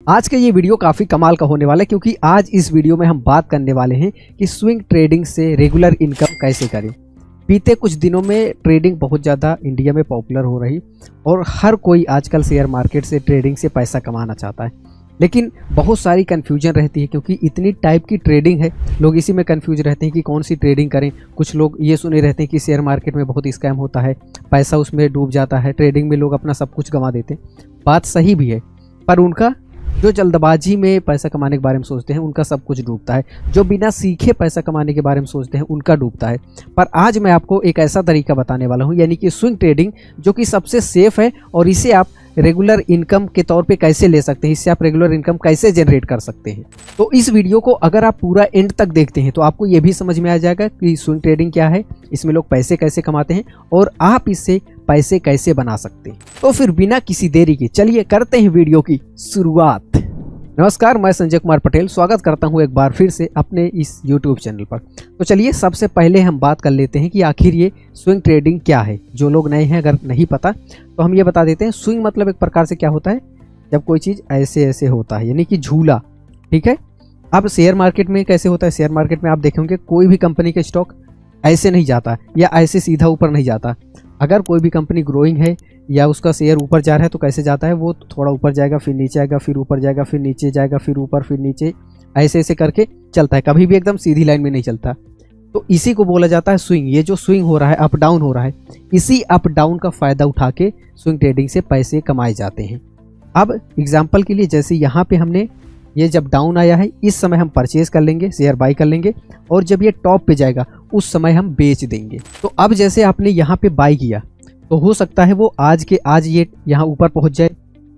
आज का ये वीडियो काफ़ी कमाल का होने वाला है क्योंकि आज इस वीडियो में हम बात करने वाले हैं कि स्विंग ट्रेडिंग से रेगुलर इनकम कैसे करें। बीते कुछ दिनों में ट्रेडिंग बहुत ज़्यादा इंडिया में पॉपुलर हो रही और हर कोई आजकल शेयर मार्केट से ट्रेडिंग से पैसा कमाना चाहता है, लेकिन बहुत सारी कन्फ्यूजन रहती है क्योंकि इतनी टाइप की ट्रेडिंग है। लोग इसी में कन्फ्यूज रहते हैं कि कौन सी ट्रेडिंग करें। कुछ लोग ये सुने रहते हैं कि शेयर मार्केट में बहुत स्कैम होता है, पैसा उसमें डूब जाता है, ट्रेडिंग में लोग अपना सब कुछ गंवा देते हैं। बात सही भी है, पर उनका जो जल्दबाजी में पैसा कमाने के बारे में सोचते हैं उनका सब कुछ डूबता है। जो बिना सीखे पैसा कमाने के बारे में सोचते हैं उनका डूबता है। पर आज मैं आपको एक ऐसा तरीका बताने वाला हूं, यानी कि स्विंग ट्रेडिंग, जो कि सबसे सेफ है और इसे आप रेगुलर इनकम के तौर पे कैसे ले सकते हैं, इससे आप रेगुलर इनकम कैसे जनरेट कर सकते हैं। तो इस वीडियो को अगर आप पूरा एंड तक देखते हैं तो आपको ये भी समझ में आ जाएगा कि स्विंग ट्रेडिंग क्या है, इसमें लोग पैसे कैसे कमाते हैं और आप इससे पैसे कैसे बना सकते हैं। तो फिर बिना किसी देरी के चलिए करते हैं वीडियो की शुरुआत। नमस्कार, मैं संजय कुमार पटेल स्वागत करता हूं एक बार फिर से अपने इस YouTube चैनल पर। तो चलिए सबसे पहले हम बात कर लेते हैं कि आखिर ये स्विंग ट्रेडिंग क्या है। जो लोग नए हैं, अगर नहीं पता तो हम ये बता देते हैं। स्विंग मतलब एक प्रकार से क्या होता है, जब कोई चीज़ ऐसे ऐसे होता है, यानी कि झूला। ठीक है। अब शेयर मार्केट में कैसे होता है, शेयर मार्केट में आप देखेंगे कोई भी कंपनी का स्टॉक ऐसे नहीं जाता या ऐसे सीधा ऊपर नहीं जाता। अगर कोई भी कंपनी ग्रोइंग है या उसका शेयर ऊपर जा रहा है तो कैसे जाता है, वो थोड़ा ऊपर जाएगा, फिर नीचे आएगा, फिर ऊपर जाएगा, फिर नीचे जाएगा, फिर ऊपर, फिर नीचे, ऐसे ऐसे करके चलता है। कभी भी एकदम सीधी लाइन में नहीं चलता। तो इसी को बोला जाता है स्विंग। ये जो स्विंग हो रहा है, अप डाउन हो रहा है, इसी अप डाउन का फ़ायदा उठा के स्विंग ट्रेडिंग से पैसे कमाए जाते हैं। अब एग्जाम्पल के लिए, जैसे यहाँ पे हमने ये जब डाउन आया है, इस समय हम परचेज कर लेंगे, शेयर बाई कर लेंगे, और जब ये टॉप पे जाएगा उस समय हम बेच देंगे। तो अब जैसे आपने यहाँ पे बाई किया तो हो सकता है वो आज के आज ये यहाँ ऊपर पहुँच जाए।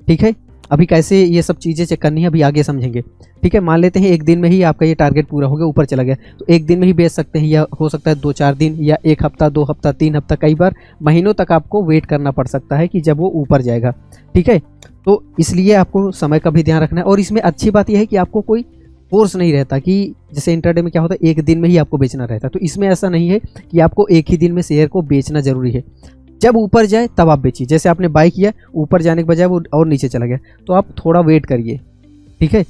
ठीक है। अभी कैसे ये सब चीज़ें चेक करनी है अभी आगे समझेंगे। ठीक है। मान लेते हैं एक दिन में ही आपका ये टारगेट पूरा हो गया, ऊपर चला गया, तो एक दिन में ही बेच सकते हैं, या हो सकता है 2-4 दिन, या 1 हफ्ता, 2 हफ्ता, 3 हफ्ता, कई बार महीनों तक आपको वेट करना पड़ सकता है कि जब वो ऊपर जाएगा। ठीक है। तो इसलिए आपको समय का भी ध्यान रखना है। और इसमें अच्छी बात यह है कि आपको कोई फोर्स नहीं रहता कि जैसे इंट्राडे में क्या होता है, एक दिन में ही आपको बेचना रहता है। तो इसमें ऐसा नहीं है कि आपको एक ही दिन में शेयर को बेचना जरूरी है। जब ऊपर जाए तब आप बेचिए। जैसे आपने बाई किया, ऊपर जाने के बजाय वो और नीचे चला गया, तो आप थोड़ा वेट करिए। ठीक है।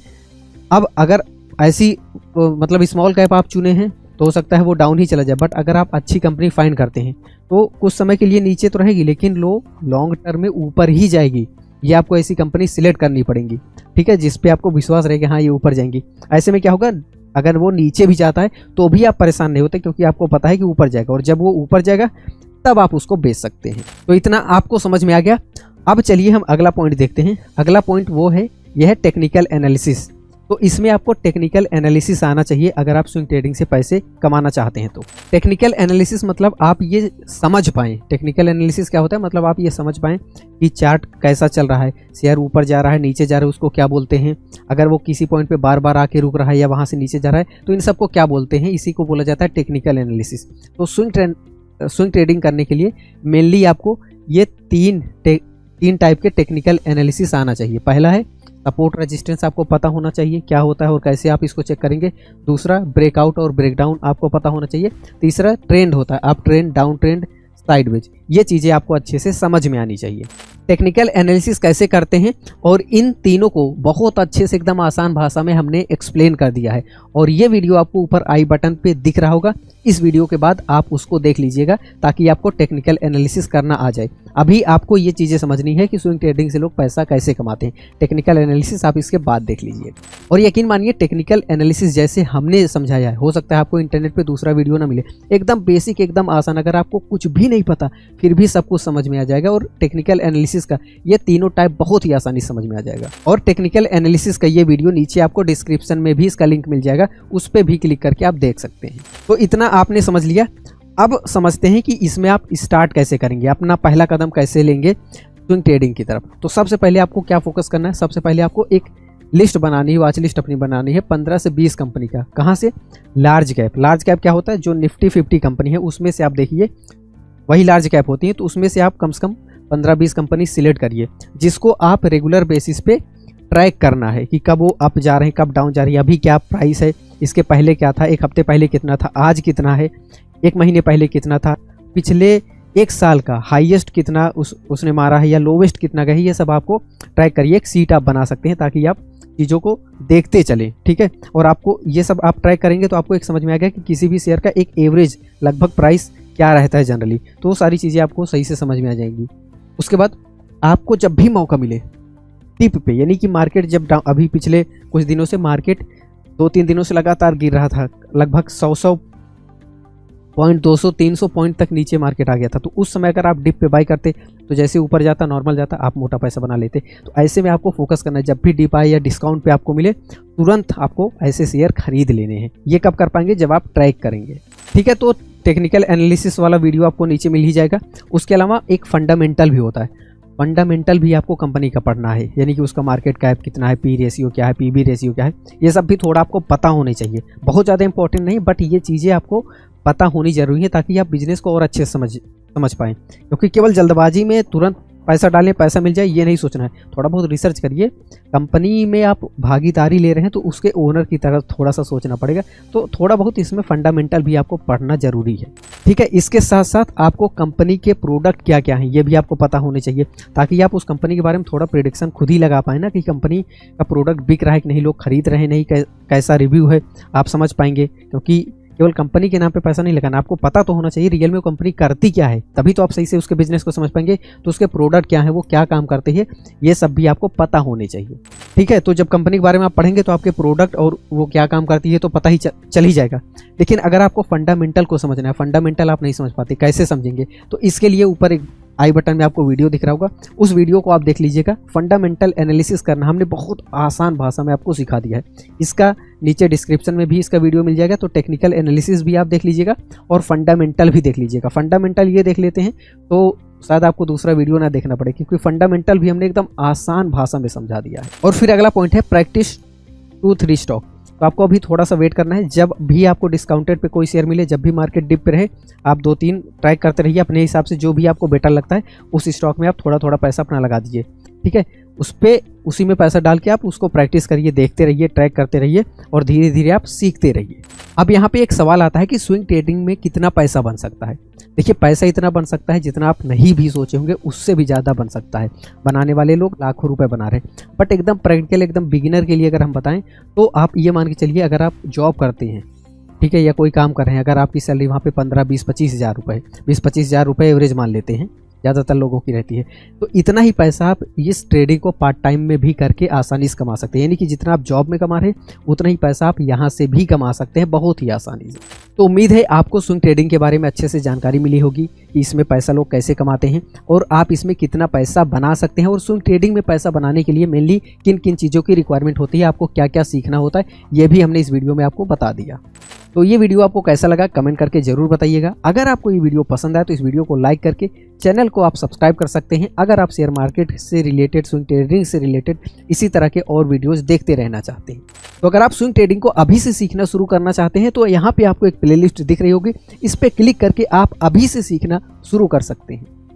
अब अगर ऐसी मतलब स्मॉल कैप आप चुने हैं तो हो सकता है वो डाउन ही चला जाए, बट अगर आप अच्छी कंपनी फाइंड करते हैं तो कुछ समय के लिए नीचे तो रहेगी, लेकिन लॉन्ग टर्म में ऊपर ही जाएगी। ये आपको ऐसी कंपनी सिलेक्ट करनी पड़ेगी। ठीक है, जिस पे आपको विश्वास रहेगा हाँ ये ऊपर जाएंगी। ऐसे में क्या होगा, अगर वो नीचे भी जाता है तो भी आप परेशान नहीं होते, क्योंकि आपको पता है कि ऊपर जाएगा, और जब वो ऊपर जाएगा तब आप उसको बेच सकते हैं। तो इतना आपको समझ में आ गया। अब चलिए हम अगला पॉइंट देखते हैं। अगला पॉइंट वो है, यह है टेक्निकल एनालिसिस। तो इसमें आपको टेक्निकल एनालिसिस आना चाहिए अगर आप स्विंग ट्रेडिंग से पैसे कमाना चाहते हैं। तो टेक्निकल एनालिसिस मतलब आप ये समझ पाएँ। टेक्निकल एनालिसिस क्या होता है, मतलब आप ये समझ पाएँ कि चार्ट कैसा चल रहा है, शेयर ऊपर जा रहा है, नीचे जा रहा है, उसको क्या बोलते हैं। अगर वो किसी पॉइंट पे बार बार आके रुक रहा है या वहाँ से नीचे जा रहा है तो इन सबको क्या बोलते हैं, इसी को बोला जाता है टेक्निकल एनालिसिस। तो स्विंग ट्रेडिंग करने के लिए मेनली आपको ये तीन टाइप के टेक्निकल एनालिसिस आना चाहिए। पहला है सपोर्ट रेजिस्टेंस, आपको पता होना चाहिए क्या होता है और कैसे आप इसको चेक करेंगे। दूसरा ब्रेकआउट और ब्रेकडाउन आपको पता होना चाहिए। तीसरा ट्रेंड होता है, up trend, down trend, sideways. ये चीज़ें आपको अच्छे से समझ में आनी चाहिए। टेक्निकल एनालिसिस कैसे करते हैं और इन तीनों को बहुत अच्छे से एकदम आसान भाषा में हमने एक्सप्लेन कर दिया है, और ये वीडियो आपको ऊपर आई बटन पे दिख रहा होगा। इस वीडियो के बाद आप उसको देख लीजिएगा ताकि आपको टेक्निकल एनालिसिस करना आ जाए। अभी आपको ये चीज़ें समझनी है कि स्विंग ट्रेडिंग से लोग पैसा कैसे कमाते हैं। टेक्निकल एनालिसिस आप इसके बाद देख लीजिए, और यकीन मानिए टेक्निकल एनालिसिस जैसे हमने समझाया है, हो सकता है आपको इंटरनेट पे दूसरा वीडियो ना मिले। एकदम बेसिक, एकदम आसान, अगर आपको कुछ भी नहीं पता फिर भी सब कुछ समझ में आ जाएगा। और टेक्निकल एनालिसिस का ये तीनों टाइप बहुत ही आसानी से समझ में आ जाएगा। और टेक्निकल एनालिसिस का ये वीडियो नीचे आपको डिस्क्रिप्शन में भी इसका लिंक मिल जाएगा, उस पर भी क्लिक करके आप देख सकते हैं। तो इतना आपने समझ लिया। अब समझते हैं कि इसमें आप स्टार्ट कैसे करेंगे, अपना पहला कदम कैसे लेंगे स्विंग ट्रेडिंग की तरफ। तो सबसे पहले आपको क्या फोकस करना है, सबसे पहले आपको एक लिस्ट बनानी है, वॉच लिस्ट अपनी बनानी है 15 से 20 कंपनी का। कहाँ से, लार्ज कैप। लार्ज कैप क्या होता है, जो निफ्टी 50 कंपनी है उसमें से आप देखिए, वही लार्ज कैप होती है, तो उसमें से आप कम से कम 15-20 कंपनी सिलेक्ट करिए, जिसको आप रेगुलर बेसिस पे ट्रैक करना है कि कब वो अप जा रहे हैं, कब डाउन जा रही है, अभी क्या प्राइस है, इसके पहले क्या था, 1 हफ्ते पहले कितना था, आज कितना है, 1 महीने पहले कितना था, पिछले 1 साल का हाईएस्ट कितना उसने मारा है या लोवेस्ट कितना गया है। ये सब आपको ट्रैक करिए, एक सीट आप बना सकते हैं ताकि आप चीज़ों को देखते चलें, ठीक है। और आपको ये सब आप ट्रैक करेंगे तो आपको एक समझ में आ गया कि किसी भी शेयर का एक एवरेज लगभग प्राइस क्या रहता है जनरली, तो वो सारी चीज़ें आपको सही से समझ में आ जाएंगी। उसके बाद आपको जब भी मौका मिले टिप पे, यानी कि मार्केट जब अभी पिछले कुछ दिनों से मार्केट 2-3 दिनों से लगातार गिर रहा था, लगभग 100 पॉइंट 200-300 पॉइंट तक नीचे मार्केट आ गया था, तो उस समय अगर आप डिप पे बाई करते तो जैसे ऊपर जाता नॉर्मल जाता आप मोटा पैसा बना लेते। तो ऐसे में आपको फोकस करना है, जब भी डिप आए या डिस्काउंट पे आपको मिले तुरंत आपको ऐसे शेयर खरीद लेने हैं। ये कब कर पाएंगे, जब आप ट्रैक करेंगे, ठीक है। तो टेक्निकल एनालिसिस वाला वीडियो आपको नीचे मिल ही जाएगा। उसके अलावा एक फंडामेंटल भी होता है, फंडामेंटल भी आपको कंपनी का पढ़ना है, यानी कि उसका मार्केट कैप कितना है, पी रेशियो क्या है, पीबी रेशियो क्या है, ये सब भी थोड़ा आपको पता होने चाहिए। बहुत ज़्यादा इंपॉर्टेंट नहीं, बट ये चीज़ें आपको पता होनी जरूरी है ताकि आप बिजनेस को और अच्छे से समझ पाएँ। क्योंकि केवल जल्दबाजी में तुरंत पैसा डालें पैसा मिल जाए ये नहीं सोचना है, थोड़ा बहुत रिसर्च करिए। कंपनी में आप भागीदारी ले रहे हैं तो उसके ओनर की तरह थोड़ा सा सोचना पड़ेगा, तो थोड़ा बहुत इसमें फंडामेंटल भी आपको पढ़ना जरूरी है, ठीक है। इसके साथ साथ आपको कंपनी के प्रोडक्ट क्या क्या हैं ये भी आपको पता होने चाहिए, ताकि आप उस कंपनी के बारे में थोड़ा प्रेडिक्शन खुद ही लगा पाए ना, कि कंपनी का प्रोडक्ट बिक रहा है कि नहीं, लोग खरीद रहे हैं नहीं, कैसा रिव्यू है, आप समझ पाएंगे। क्योंकि केवल कंपनी के नाम पे पैसा नहीं लगाना, आपको पता तो होना चाहिए रियल में वो कंपनी करती क्या है, तभी तो आप सही से उसके बिजनेस को समझ पाएंगे। तो उसके प्रोडक्ट क्या है, वो क्या काम करते हैं, ये सब भी आपको पता होने चाहिए, ठीक है। तो जब कंपनी के बारे में आप पढ़ेंगे तो आपके प्रोडक्ट और वो क्या काम करती है तो पता ही चल ही जाएगा। लेकिन अगर आपको फंडामेंटल को समझना है, फंडामेंटल आप नहीं समझ पाते, कैसे समझेंगे, तो इसके लिए ऊपर एक आई बटन में आपको वीडियो दिख रहा होगा, उस वीडियो को आप देख लीजिएगा। फंडामेंटल एनालिसिस करना हमने बहुत आसान भाषा में आपको सिखा दिया है, इसका नीचे डिस्क्रिप्शन में भी इसका वीडियो मिल जाएगा। तो टेक्निकल एनालिसिस भी आप देख लीजिएगा और फंडामेंटल भी देख लीजिएगा। फंडामेंटल ये देख लेते हैं तो शायद आपको दूसरा वीडियो ना देखना पड़े, क्योंकि फंडामेंटल भी हमने एकदम आसान भाषा में समझा दिया है। और फिर अगला पॉइंट है प्रैक्टिस 2-3 स्टॉक। तो आपको अभी थोड़ा सा वेट करना है, जब भी आपको डिस्काउंटेड पे कोई शेयर मिले, जब भी मार्केट डिप पे रहे, आप 2-3 ट्रैक करते रहिए अपने हिसाब से, जो भी आपको बेटर लगता है उस स्टॉक में आप थोड़ा थोड़ा पैसा अपना लगा दीजिए, ठीक है। उसी में पैसा डाल के आप उसको प्रैक्टिस करिए, देखते रहिए, ट्रैक करते रहिए और धीरे धीरे आप सीखते रहिए। अब यहाँ पे एक सवाल आता है कि स्विंग ट्रेडिंग में कितना पैसा बन सकता है। देखिए, पैसा इतना बन सकता है जितना आप नहीं भी सोचे होंगे, उससे भी ज़्यादा बन सकता है। बनाने वाले लोग लाखों रुपए बना रहे हैं, बट एकदम प्रैक्टिकल, एकदम बिगिनर के लिए अगर हम बताएं तो आप ये मान के चलिए, अगर आप जॉब करते हैं, ठीक है, या कोई काम कर रहे हैं, अगर आपकी सैलरी वहाँ पे 15-20-25 हज़ार रुपये, 20-25 हज़ार रुपये एवरेज मान लेते हैं, ज़्यादातर लोगों की रहती है, तो इतना ही पैसा आप इस ट्रेडिंग को पार्ट टाइम में भी करके आसानी से कमा सकते हैं। यानी कि जितना आप जॉब में कमा रहे हैं उतना ही पैसा आप यहाँ से भी कमा सकते हैं बहुत ही आसानी से। तो उम्मीद है आपको स्विंग ट्रेडिंग के बारे में अच्छे से जानकारी मिली होगी कि इसमें पैसा लोग कैसे कमाते हैं और आप इसमें कितना पैसा बना सकते हैं, और स्विंग ट्रेडिंग में पैसा बनाने के लिए मेनली किन किन चीज़ों की रिक्वायरमेंट होती है, आपको क्या क्या सीखना होता है, ये भी हमने इस वीडियो में आपको बता दिया। तो ये वीडियो आपको कैसा लगा कमेंट करके जरूर बताइएगा। अगर आपको ये वीडियो पसंद आए तो इस वीडियो को लाइक करके चैनल को आप सब्सक्राइब कर सकते हैं। अगर आप शेयर मार्केट से रिलेटेड, स्विंग ट्रेडिंग से रिलेटेड इसी तरह के और वीडियोस देखते रहना चाहते हैं, तो अगर आप स्विंग ट्रेडिंग को अभी से सीखना शुरू करना चाहते हैं तो यहाँ पे आपको एक प्लेलिस्ट दिख रही होगी, इस पर क्लिक करके आप अभी से सीखना शुरू कर सकते हैं।